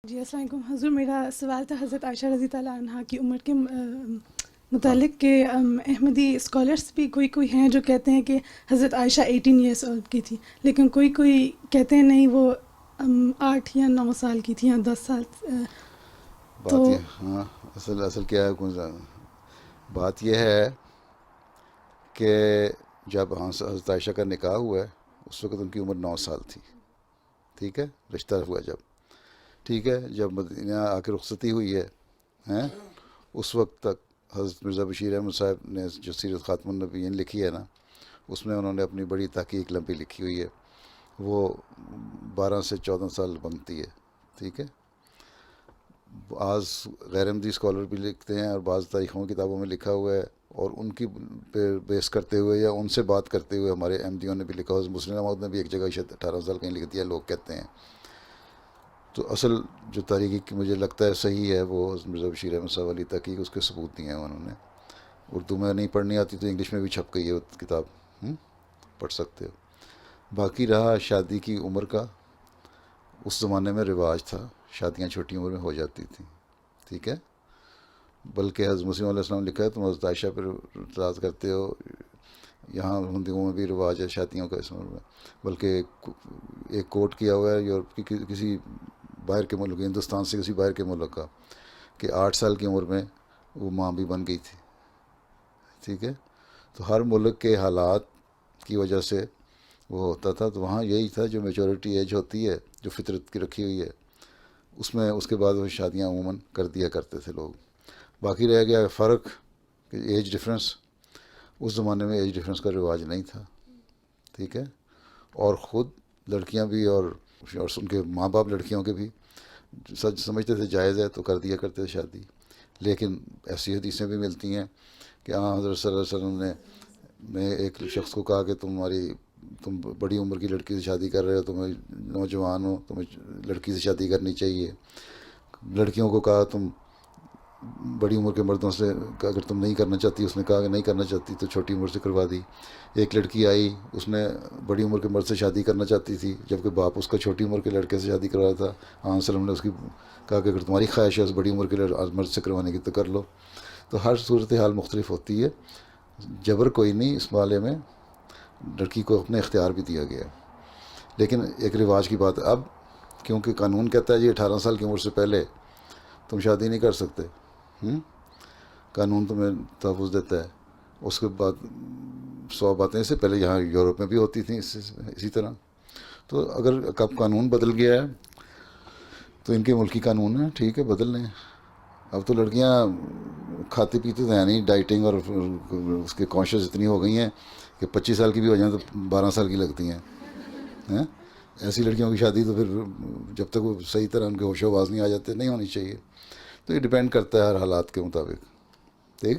جی السلام علیکم حضور. میرا سوال تھا حضرت عائشہ رضی اللہ عنہا کی عمر کے متعلق کہ احمدی اسکالرس بھی کوئی ہیں جو کہتے ہیں کہ حضرت عائشہ 18 ایئرس اولڈ کی تھی، لیکن کوئی کہتے ہیں نہیں وہ 8 یا 9 سال کی تھی یا 10 سال. تو بات یہ ہاں اصل کیا ہے بات یہ ہے کہ جب حضرت عائشہ کا نکاح ہوا ہے اس وقت ان کی عمر 9 سال تھی. ٹھیک ہے، رشتہ ہوا جب، ٹھیک ہے، جب مدینہ آ کے رخصتی ہوئی ہے ہیں اس وقت تک حضرت مرزا بشیر احمد صاحب نے جو سیرت خاتم النبیین لکھی ہے نا، اس میں انہوں نے اپنی بڑی تحقیق لمبی لکھی ہوئی ہے، وہ 12 سے 14 سال بنتی ہے. ٹھیک ہے، بعض غیر احمدی اسکالر بھی لکھتے ہیں اور بعض تاریخوں کی کتابوں میں لکھا ہوا ہے، اور ان کی پہ بیس کرتے ہوئے یا ان سے بات کرتے ہوئے ہمارے احمدیوں نے بھی لکھا ہوا ہے. مسلم احمد نے بھی ایک جگہ شاید 18 سال کہیں لکھ دیا، لوگ کہتے ہیں. تو اصل جو تاریخی مجھے لگتا ہے صحیح ہے وہ حضرت مرزا بشیر احمد صاحب والی تحقیق، اس کے ثبوت دیے ہیں انہوں نے. اردو میں نہیں پڑھنی آتی تو انگلش میں بھی چھپ گئی ہے وہ کتاب، پڑھ سکتے ہو. باقی رہا شادی کی عمر کا، اس زمانے میں رواج تھا، شادیاں چھوٹی عمر میں ہو جاتی تھیں. ٹھیک ہے، بلکہ حضرت مسیم علیہ السلام لکھا ہے تم حضرت عائشہ پہ اعتراض کرتے ہو، یہاں ہندوؤں میں بھی رواج ہے شادیوں کا اس عمر میں. بلکہ ایک کوٹ کیا ہوا ہے یورپ کی کسی باہر کے ملک، ہندوستان سے کسی باہر کے ملک کا، کہ 8 سال کی عمر میں وہ ماں بھی بن گئی تھی. ٹھیک ہے، تو ہر ملک کے حالات کی وجہ سے وہ ہوتا تھا. تو وہاں یہی تھا، جو میچورٹی ایج ہوتی ہے جو فطرت کی رکھی ہوئی ہے اس میں، اس کے بعد وہ شادیاں عموماً کر دیا کرتے تھے لوگ. باقی رہ گیا فرق کہ ایج ڈفرینس، اس زمانے میں ایج ڈفرینس کا رواج نہیں تھا. ٹھیک ہے، اور خود لڑکیاں بھی اور ان کے ماں باپ لڑکیوں کے بھی سچ سمجھتے تھے جائز ہے تو کر دیا کرتے تھے شادی. لیکن ایسی حدیثیں بھی ملتی ہیں کہ حضرت صلی اللہ علیہ وسلم نے ایک شخص کو کہا کہ تم بڑی عمر کی لڑکی سے شادی کر رہے ہو، تمہیں نوجوان ہو، تمہیں لڑکی سے شادی کرنی چاہیے. لڑکیوں کو کہا تم بڑی عمر کے مردوں سے اگر تم نہیں کرنا چاہتی، اس نے کہا کہ نہیں کرنا چاہتی تو چھوٹی عمر سے کروا دی. ایک لڑکی آئی، اس نے بڑی عمر کے مرد سے شادی کرنا چاہتی تھی، جبکہ باپ اس کا چھوٹی عمر کے لڑکے سے شادی کروایا تھا. وسلم نے اس کی کہا کہ اگر تمہاری خواہش ہے اس بڑی عمر کے مرد سے کروانے کی تو کر لو. تو ہر صورت حال مختلف ہوتی ہے، جبر کوئی نہیں اس معاملے میں، لڑکی کو اپنے اختیار بھی دیا گیا. لیکن ایک رواج کی بات ہے اب، کیونکہ قانون کہتا ہے جی 18 سال کی عمر سے پہلے تم شادی نہیں کر سکتے، قانون تمہیں تحفظ دیتا ہے. اس کے بعد 100 باتیں سے پہلے یہاں یورپ میں بھی ہوتی تھیں اسی طرح. تو اگر کب قانون بدل گیا ہے تو ان کے ملکی قانون ہیں، ٹھیک ہے، بدل لیں. اب تو لڑکیاں کھاتی پیتی تو ہیں نہیں، ڈائٹنگ اور اس کے کانشیس اتنی ہو گئی ہیں کہ 25 سال کی بھی ہو جائیں تو 12 سال کی لگتی ہیں. ایسی لڑکیوں کی شادی تو پھر جب تک وہ صحیح طرح ان کے ہوش و آواز نہیں آ جاتے نہیں ہونی چاہیے. تو یہ ڈپینڈ کرتا ہے ہر حالات کے مطابق. ٹھیک.